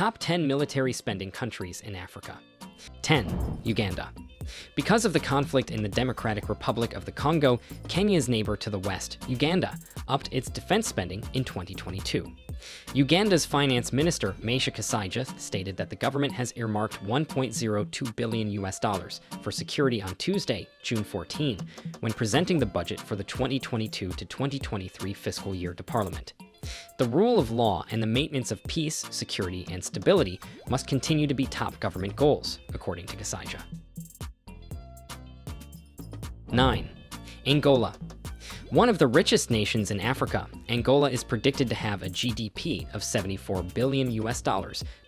Top 10 military spending countries in Africa. 10. Uganda. Because of the conflict in the Democratic Republic of the Congo, Kenya's neighbor to the west, Uganda, upped its defense spending in 2022. Uganda's finance minister, Maisha Kasaija, stated that the government has earmarked $1.02 billion for security on Tuesday, June 14, when presenting the budget for the 2022 to 2023 fiscal year to Parliament. The rule of law and the maintenance of peace, security, and stability must continue to be top government goals, according to Kasaija. 9. Angola. One of the richest nations in Africa, Angola is predicted to have a GDP of $74 billion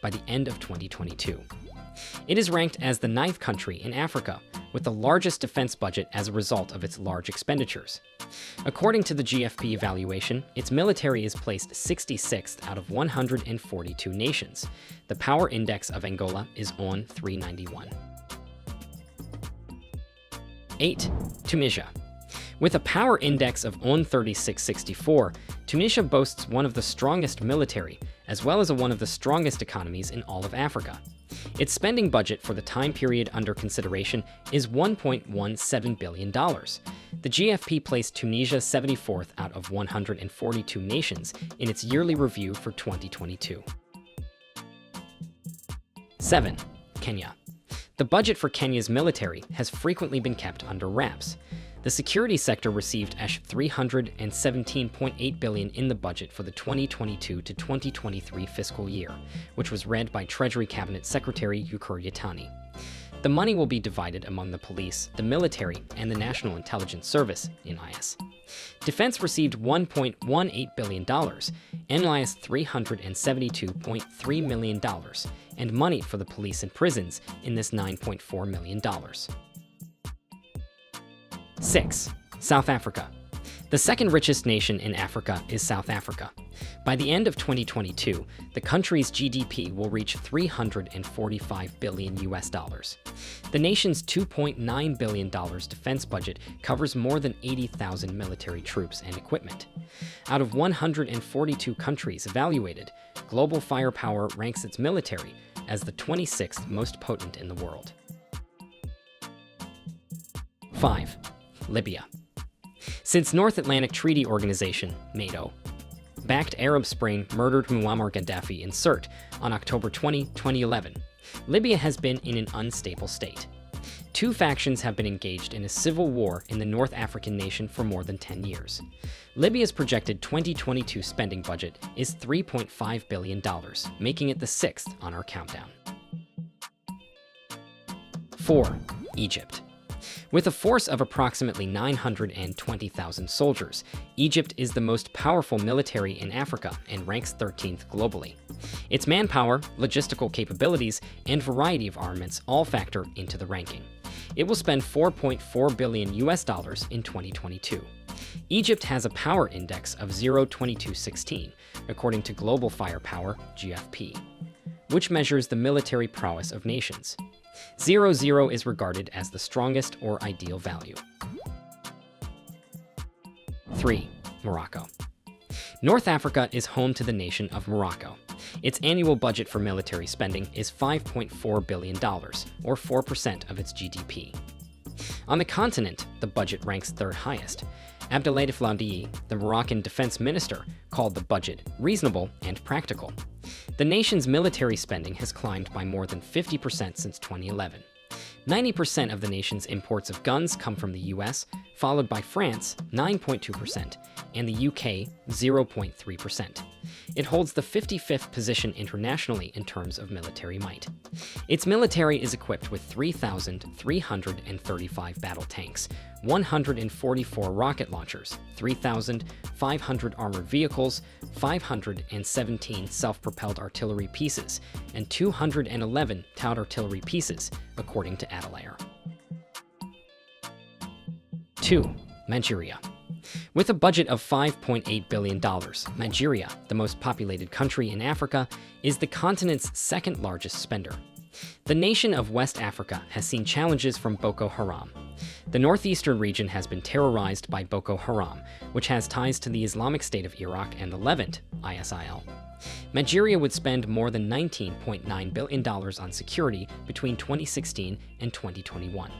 by the end of 2022. It is ranked as the 9th country in Africa, with the largest defense budget as a result of its large expenditures. According to the GFP evaluation, its military is placed 66th out of 142 nations. The power index of Angola is on 391. 8. Tunisia. With a power index of on 3664, Tunisia boasts one of the strongest military, as well as one of the strongest economies in all of Africa. Its spending budget for the time period under consideration is $1.17 billion. The GFP placed Tunisia 74th out of 142 nations in its yearly review for 2022. 7. Kenya. The budget for Kenya's military has frequently been kept under wraps. The security sector received $317.8 billion in the budget for the 2022 to 2023 fiscal year, which was read by Treasury Cabinet Secretary Ukur Yatani. The money will be divided among the police, the military, and the National Intelligence Service, NIS. Defense received $1.18 billion, NIS $372.3 million, and money for the police and prisons in this $9.4 million. 6. South Africa. The second richest nation in Africa is South Africa. By the end of 2022, the country's GDP will reach $345 billion. The nation's $2.9 billion defense budget covers more than 80,000 military troops and equipment. Out of 142 countries evaluated, Global Firepower ranks its military as the 26th most potent in the world. 5. Libya. Since North Atlantic Treaty Organization, NATO, backed Arab Spring murdered Muammar Gaddafi in Sirte on October 20, 2011, Libya has been in an unstable state. Two factions have been engaged in a civil war in the North African nation for more than 10 years. Libya's projected 2022 spending budget is $3.5 billion, making it the 6th on our countdown. 4. Egypt. With a force of approximately 920,000 soldiers, Egypt is the most powerful military in Africa and ranks 13th globally. Its manpower, logistical capabilities, and variety of armaments all factor into the ranking. It will spend $4.4 billion in 2022. Egypt has a power index of 0.2216, according to Global Firepower, GFP, which measures the military prowess of nations. 0.0 is regarded as the strongest or ideal value. 3. Morocco. North Africa is home to the nation of Morocco. Its annual budget for military spending is $5.4 billion, or 4% of its GDP. On the continent, the budget ranks third highest. Abdelatif Laudi, the Moroccan defense minister, called the budget reasonable and practical. The nation's military spending has climbed by more than 50% since 2011. 90% of the nation's imports of guns come from the US, followed by France, 9.2%, and the UK, 0.3%. It holds the 55th position internationally in terms of military might. Its military is equipped with 3,335 battle tanks, 144 rocket launchers, 3,500 armored vehicles, 517 self-propelled artillery pieces, and 211 towed artillery pieces, according to Adelaire. 2. Nigeria. With a budget of $5.8 billion, Nigeria, the most populated country in Africa, is the continent's second largest spender. The nation of West Africa has seen challenges from Boko Haram, The northeastern region has been terrorized by Boko Haram, which has ties to the Islamic State of Iraq and the Levant, ISIL. Nigeria would spend more than $19.9 billion on security between 2016 and 2021.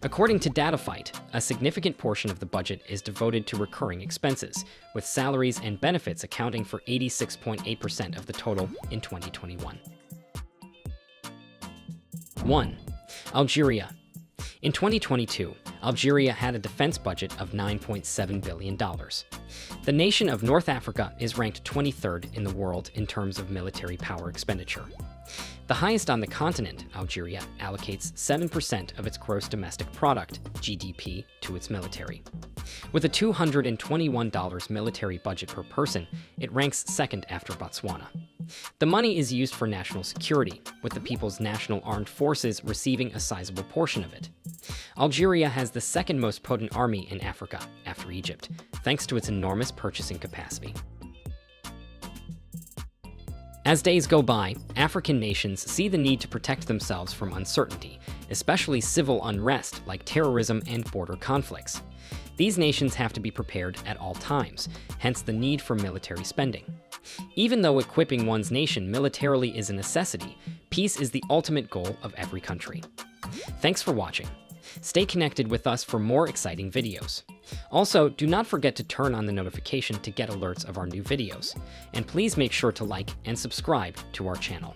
According to DataFight, a significant portion of the budget is devoted to recurring expenses, with salaries and benefits accounting for 86.8% of the total in 2021. 1. Algeria. In 2022, Algeria had a defense budget of $9.7 billion. The nation of North Africa is ranked 23rd in the world in terms of military power expenditure. The highest on the continent, Algeria allocates 7% of its gross domestic product, GDP, to its military. With a $221 military budget per person, it ranks second after Botswana. The money is used for national security, with the People's National Armed Forces receiving a sizable portion of it. Algeria has the second most potent army in Africa, after Egypt, thanks to its enormous purchasing capacity. As days go by, African nations see the need to protect themselves from uncertainty, especially civil unrest like terrorism and border conflicts. These nations have to be prepared at all times, hence the need for military spending. Even though equipping one's nation militarily is a necessity, peace is the ultimate goal of every country. Thanks for watching. Stay connected with us for more exciting videos. Also, do not forget to turn on the notification to get alerts of our new videos. And please make sure to like and subscribe to our channel.